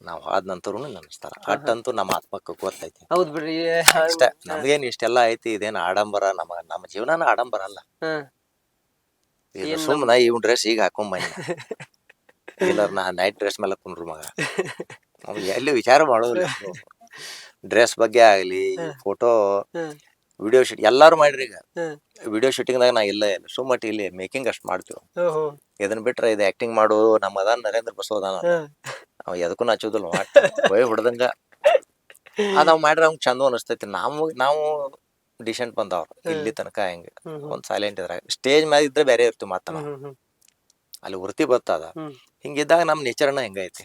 ನಾವ್ ಆದ ನಂತರನು ನೆನಸ್ತಾರ. ಅಟ್ಟಂತೂ ನಮ್ಮ ಆತ್ಮಕ್ಕೆ ಗೊತ್ತೈತಿ. ಹೌದ್ ಬಿಡ್ರಿ. ಇಷ್ಟ ನಮ್ಗೇನ್ ಇಷ್ಟೆಲ್ಲಾ ಐತಿ, ಇದೇನ್ ಆಡಂಬರ, ನಮ್ಮ ಜೀವನಾನ ಆಡಂಬರ ಅಲ್ಲ. ಸುಮ್ಮನ ಇವ್ ಡ್ರೆಸ್ ಈಗ ಹಾಕೊಂಡ್ ಬನ್ನಿ, ಇಲ್ಲ ನಾ ನೈಟ್ ಡ್ರೆಸ್ ಮೇಲೆ ಕುಂಡ್ರು ಮಗ, ಎಲ್ಲಿ ವಿಚಾರ ಮಾಡೋದಿಲ್ಲ. ಡ್ರೆಸ್ ಬಗ್ಗೆ ಆಗ್ಲಿ, ಫೋಟೋ, ವಿಡಿಯೋ ಶೂಟ್ ಎಲ್ಲಾರು ಮಾಡ್ರಿ. ಈಗ ವಿಡಿಯೋ ಶೂಟಿಂಗ್ ದಾಗ ನಾ ಇಲ್ಲ ಸುಮ್ಮಟಿ ಇಲ್ಲಿ ಮೇಕಿಂಗ್ ಅಷ್ಟ್ ಮಾಡ್ತೀವಿ. ಇದನ್ ಬಿಟ್ರೆ ಇದು ಆಕ್ಟಿಂಗ್ ಮಾಡು ನಮ್ಮ ಅದಾನ ನರೇಂದ್ರ ಬಸವ ಅದಾನ, ಅವ್ ಎದಕ್ಕೂ ಹಚ್ಚೋದಿಲ್ಲ, ಬಯ ಹೊಡ್ದಂಗ ಅದ್ ಮಾಡ್ರಿ ಅವ್ನ್ ಚಂದ ಅನಿಸ್ತೈತಿ. ನಾವು ಡಿಸೆಂಟ್ ಬಂದವ್ರು ಇಲ್ಲಿ ತನಕ ಹೆಂಗ ಒಂದ್ ಸೈಲೆಂಟ್ ಇದ್ರಾಗ ಸ್ಟೇಜ್ ಮ್ಯಾಲ ಇದ್ರೆ ಬೇರೆ ಇರ್ತೀವಿ. ಮಾತ ಅಲ್ಲಿ ವೃತ್ತಿ ಬರ್ತದ. ಹಿಂಗಿದ್ದಾಗ ನಮ್ ನೇಚರ್ನ ಹೆಂಗೈತಿ,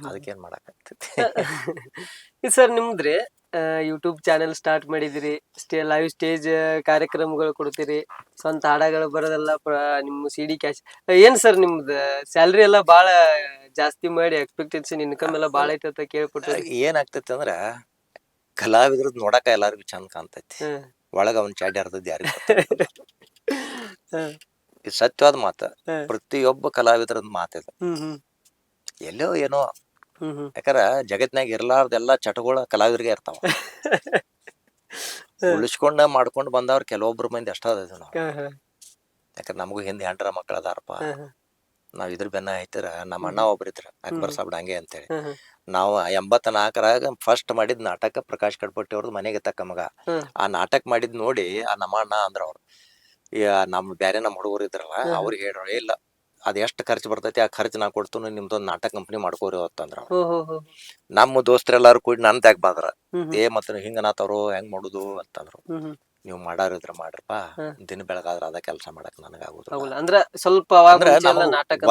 ಅದಕ್ಕೇನ್ ಮಾಡಾಕತ್ತೈತಿ. ಇದು ಸರ್ ನಿಮ್ದ್ರಿ ಯೂಟ್ಯೂಬ್ ಚಾನೆಲ್ ಸ್ಟಾರ್ಟ್ ಮಾಡಿದಿರಿ, ಲೈವ್ ಸ್ಟೇಜ್ ಕಾರ್ಯಕ್ರಮಗಳು ಕೊಡ್ತೀರಿ, ಸ್ವಂತ ಹಾಡಗಳು ಬರೋದೆಲ್ಲ ನಿಮ್ಮ CD ಕ್ಯಾಶ್. ಏನ್ ಸರ್ ನಿಮ್ದ ಸ್ಯಾಲ್ರಿ ಎಲ್ಲಾ ಬಾಳ ಜಾಸ್ತಿ ಮಾಡಿ ಎಕ್ಸ್ಪೆಕ್ಟೇಷನ್ ಇನ್ಕಮ್ ಎಲ್ಲ ಬಾಳ ಐತಿ ಅಂತ ಕೇಳ್ಪಟ್ಟು. ಏನಾಗ್ತೈತಿ ಅಂದ್ರ ಕಲಾವಿದ್ರದ್ ನೋಡಾಕ ಎಲ್ಲಾರ್ಗು ಚಂದ ಕಾಣ್ತೈತಿ, ಒಳಗ ಅವ್ನ ಚಾಡಿ ಹರ್ದದ್ ಯಾರಿಗ ಇದು ಸತ್ಯವಾದ ಮಾತ. ಪ್ರತಿಯೊಬ್ಬ ಕಲಾವಿದ್ರದ ಮಾತಿದ ಎಲ್ಲೋ ಏನೋ. ಯಾಕಂದ್ರ ಜಗತ್ನಾಗ ಇರ್ಲಾರ್ದ ಎಲ್ಲಾ ಚಟಗಳ ಕಲಾವಿದ್ರಿಗೆ ಇರ್ತಾವ. ಉಳಿಸ್ಕೊಂಡ ಮಾಡ್ಕೊಂಡ್ ಬಂದವ್ರ ಕೆಲವೊಬ್ರು ಮಂದಿ ಅಷ್ಟ ಅದ ನಾವು. ಯಾಕಂದ್ರ ನಮಗೂ ಹಿಂದೆ ಹೆಂಡ್ರ ಮಕ್ಳ ಅದಾರಪ್ಪ, ನಾವ್ ಇದ್ರ ಬೆನ್ನ ಐತಿರ. ನಮ್ಮ ಅಣ್ಣ ಒಬ್ರು ಇದ್ರ ಅಕ್ಬರ್ ಸಾಬ್ ಡಾಂಗೆ ಅಂತೇಳಿ. ನಾವು 84ರಾಗ ಫಸ್ಟ್ ಮಾಡಿದ್ ನಾಟಕ ಪ್ರಕಾಶ್ ಕಡ್ಪಟ್ಟಿ ಅವ್ರದ್ದು ಮನೆಗೆ ತಕ್ಕ ಮಗ. ಆ ನಾಟಕ ಮಾಡಿದ್ ನೋಡಿ ಆ ನಮ್ಮ ಅಣ್ಣ ಅಂದ್ರ ಅವ್ರು, ನಮ್ ಬ್ಯಾರೆ ನಮ್ ಹುಡುಗರು ಇದ್ರಲ್ಲ ಅವ್ರಿಗೆ ಹೇಳ್ರ, ಇಲ್ಲ ಅದ್ ಎಷ್ಟ್ ಖರ್ಚು ಬರ್ತೈತಿ ಆ ಖರ್ಚು ನಾ ಕೊಡ್ತು, ನಿಮ್ದೊಂದ್ ನಾಟಕ ಕಂಪ್ನಿ ಮಾಡ್ಕೋರಿ ಅಂತಂದ್ರ. ನಮ್ಮ ದೋಸ್ತರೆಲ್ಲಾರು ಕೂಡಿ ನನ್ ತ್ಯಾಗ ಬಾದ್ರ, ಮತ್ತ ಹಿಂಗ ನಾತವ್ರು ಹೆಂಗ್ ಮಾಡುದು ಅಂತಂದ್ರು. ನೀವ್ ಮಾಡಾರಿದ್ರ ಮಾಡ್ರಪ್ಪ, ದಿನ ಬೆಳಗಾದ್ರ ಅದ ಕೆಲ್ಸ ಮಾಡಕ್ ನನಗ ಆಗುದಿಲ್ಲ. ಅಂದ್ರ ಸ್ವಲ್ಪ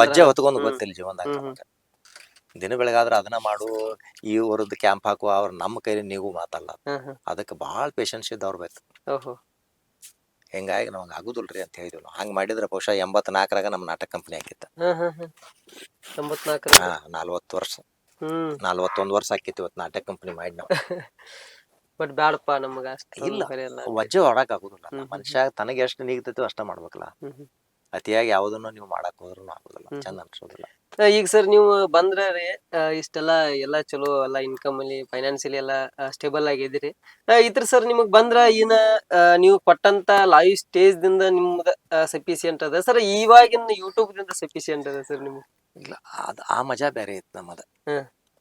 ವಜ್ಜೆ ಹೊತ್ಕೊಂಡ್ ಗೊತ್ತಿಲ್ಲ ಜೀವನದಾಗ. ದಿನ ಬೆಳಗಾದ್ರ ಅದನ್ನ ಮಾಡು, ಈ ಊರದ್ ಕ್ಯಾಂಪ್ ಹಾಕು, ಅವ್ರ ನಮ್ಮ ಕೈಲಿ ನೀವು ಮಾತಲ್ಲ. ಅದಕ್ಕೆ ಬಾಳ ಪೇಶನ್ಸ್ ಇದ್ದವ್ರ ಬೇಕು. ಹಿಂಗಾಗಿ ನಮಗ್ ಆಗುದಿಲ್ರಿ ಅಂತ ಹೇಳಿದ್ವಿ ನಾವು. ಹಂಗ ಮಾಡಿದ್ರ ಬಹುಶಃ 84ರಾಗ ನಮ್ ನಾಟಕ ಕಂಪನಿ ಹಾಕಿತ್ತ. 40 ವರ್ಷ 41 ವರ್ಷ ಆಕಿತ್ತು ಇವತ್ತು ನಾಟಕ ಕಂಪನಿ ಮಾಡಿ ನಾವು. ಬಟ್ ಬ್ಯಾಡಪ್ಪ ನಮಗ ಇಲ್ಲ, ವಜ್ಜೆ ಹೊಡಕ್ ಆಗುದಿಲ್ಲ. ಮನುಷ್ಯ ತನಗೆ ಎಷ್ಟು ನೀಗ್ತೈತಿ ಅಷ್ಟ ಮಾಡ್ಬೇಕಲ್ಲ. ಅತಿಯಾಗಿ ಯಾವ್ದನ್ನು ನೀವು ಮಾಡಕ್ ಹೋದ್ರು ಆಗುದಿಲ್ಲ, ಚಂದ ಅನ್ಸೋದಿಲ್ಲ. ಈಗ ಸರ್ ನೀವು ಬಂದ್ರೆ ಇಷ್ಟೆಲ್ಲ ಎಲ್ಲಾ ಚಲೋ ಎಲ್ಲ ಇನ್ಕಮ್ ಅಲ್ಲಿ ಫೈನಾನ್ಸಿಯಲಿ ಎಲ್ಲ ಸ್ಟೇಬಲ್ ಆಗಿದ್ದೀರಿ. ಇದ್ರ ಸರ್ ನಿಮಗ್ ಬಂದ್ರ ಏನ ನೀವು ಕೊಟ್ಟಂತ ಲೈವ್ ಸ್ಟೇಜ್ ದಿಂದ ನಿಮ್ದ ಸಫಿಸಿಯಂಟ್ ಅದ ಸರ್? ಇವಾಗಿನ ಯೂಟ್ಯೂಬ್ ದಿಂದ ಸಫಿಸಿಯಂಟ್ ಅದ ಸರ್ ನಿಮ್ಗೆ? ಇಲ್ಲ, ಆ ಮಜಾ ಬೇರೆ ಇತ್ತು ನಮ್ಮದ.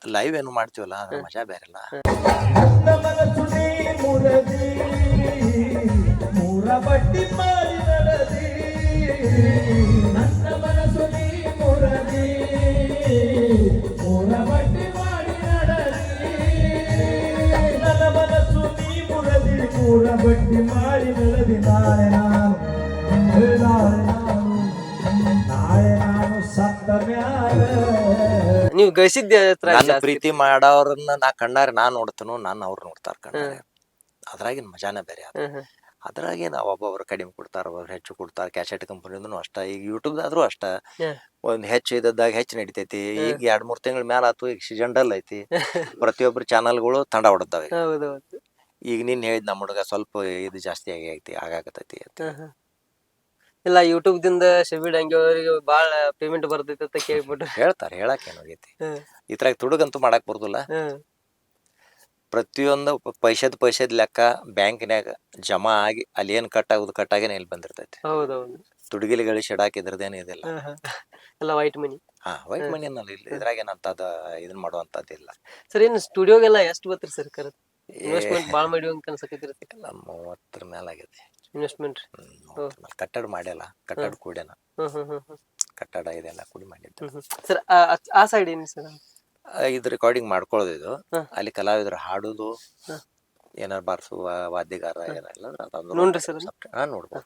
ಲೈವ್ ಏನು ಮಾಡ್ತೀವಲ್ಲ ಅದ್ರ ಮಜಾ ಬೇರೆ ಇಲ್ಲ. ಬಟ್ಟಿ ಮಾಡಿ ಬೆಳೆದಿ ನಾಳೆ ನಾನು ಸತ್ತ ಮ್ಯಾಲ. ನೀವು ಗಳಿಸಿದ್ದೆ ನನ್ನ ಪ್ರೀತಿ ಮಾಡೋರನ್ನ ನಾ ಕಣ್ಣಾರೆ ನಾನ್ ನೋಡ್ತೇನೋ, ನಾನು ಅವ್ರು ನೋಡ್ತಾರ ಕಣ್ಣಾರೆ. ಅದ್ರಾಗಿನ ಮಜಾನ ಬೇರೆ. ಅದ್ರಾಗೆ ನಾವ್ ಒಬ್ಬೊಬ್ರು ಕಡಿಮೆ ಕೊಡ್ತಾರ, ಒಬ್ಬೊಬ್ರು ಹೆಚ್ಚು ಕೊಡ್ತಾರ. ಕ್ಯಾಸೆಟ್ ಕಂಪನಿದೂ ಅಷ್ಟ, ಈಗ ಯೂಟ್ಯೂಬ್ ಆದ್ರೂ ಅಷ್ಟ. ಒಂದ್ ಹೆಚ್ಚು ಇದ್ದಾಗ ಹೆಚ್ಚು ನಡಿತೈತಿ. ಈಗ 2-3 ತಿಂಗಳ ಮ್ಯಾಲ ಆತು, ಈಗ ಸೀಸನ್ ಡಲ್ ಐತಿ. ಪ್ರತಿಯೊಬ್ರು ಚಾನಲ್ಗಳು ತಂಡ ಹೊಡೆದಾವೆ. ಈಗ ನೀನ್ ಹೇಳಿದ್ ನಮ್ಮ ಹುಡುಗ ಸ್ವಲ್ಪ ಇದು ಜಾಸ್ತಿ ಐತಿ, ಆಗಾಕತೈತಿ ಅಂತ. ಇಲ್ಲ, ಯೂಟ್ಯೂಬ್ ದಿಂದ ಶಬೀರ್ ಡಾಂಗೆ ಅವರಿಗೆ ಬಾಳ ಪೇಮೆಂಟ್ ಬರ್ತೈತಿ ಅಂತ ಕೇಳ್ಬಿಟ್ಟು ಹೇಳ್ತಾರ. ಹೇಳಕ್ ಏನೋಗೈತಿ, ಇದ್ರಾಗ ತುಡುಗಂತೂ ಮಾಡಕ್ ಬರುದಿಲ್ಲ. ಪ್ರತಿಯೊಂದು ಪೈಸದ್ ಲೆಕ್ಕ ಬ್ಯಾಂಕ್ನ್ಯಾಗ ಜಮಾ ಆಗಿ ಅಲ್ಲಿ ಏನ್ ಕಟ್ ಆಗೇನೆ ಇಲ್ಲಿ ಬಂದಿರ್ತೈತಿ. ಹೌದೌದು. ತುಡುಗಿಲಿ ಗಳಿಸಿ ಇದ್ರದೇನು ಇದಿಲ್ಲ. ಎಲ್ಲ ವೈಟ್ ಮನಿ. ವೈಟ್ ಮನಿ ಅನ್ನಲ್ಲ, ಇದ್ರಾಗ ಏನಂತದ ಇದನ್ ಮಾಡುವಂತದ್ದಿಲ್ಲ. ಸರ್ ಏನ್ ಸ್ಟುಡಿಯೋಗೆಲ್ಲ ಎಷ್ಟು ಬರ್ತರಿ ಸರ್? ಇನ್ವೆಸ್ಟ್ಮೆಂಟ್ ಬಾಳ ಮಾಡಿ ಅನ್ಸಕೈತಿರಿ. 30 ಮೇಲೆ ಆಗೈತಿ ಇನ್ವೆಸ್ಟ್ಮೆಂಟ್. ಕಟ್ಟಡ ಮಾಡ್ಯಲ್ಲ, ಕಟ್ಟಡ ಕೂಡ್ಯಾನ, ಕಟ್ಟಡ ಇದೆಲ್ಲ ಕೂಡಿ ಮಾಡಿದ್ದು. ಸರ್ ಆ ಸೈಡ್ ಏನ್ ಸರ್? ಇದು ರೆಕಾರ್ಡಿಂಗ್ ಮಾಡ್ಕೊಳ್ಳೋದು. ಇದು ಅಲ್ಲಿ ಕಲಾವಿದರು ಹಾಡುದು, ಏನಾರು ಬಾರಿಸುವ ವಾದ್ಯಗಾರ ಏನಿಲ್ಲ ಅಂದ್ರೆ ಅದೊಂದು ನೋಡ್ರಿ sir. ನೋಡ್ಬೋದು.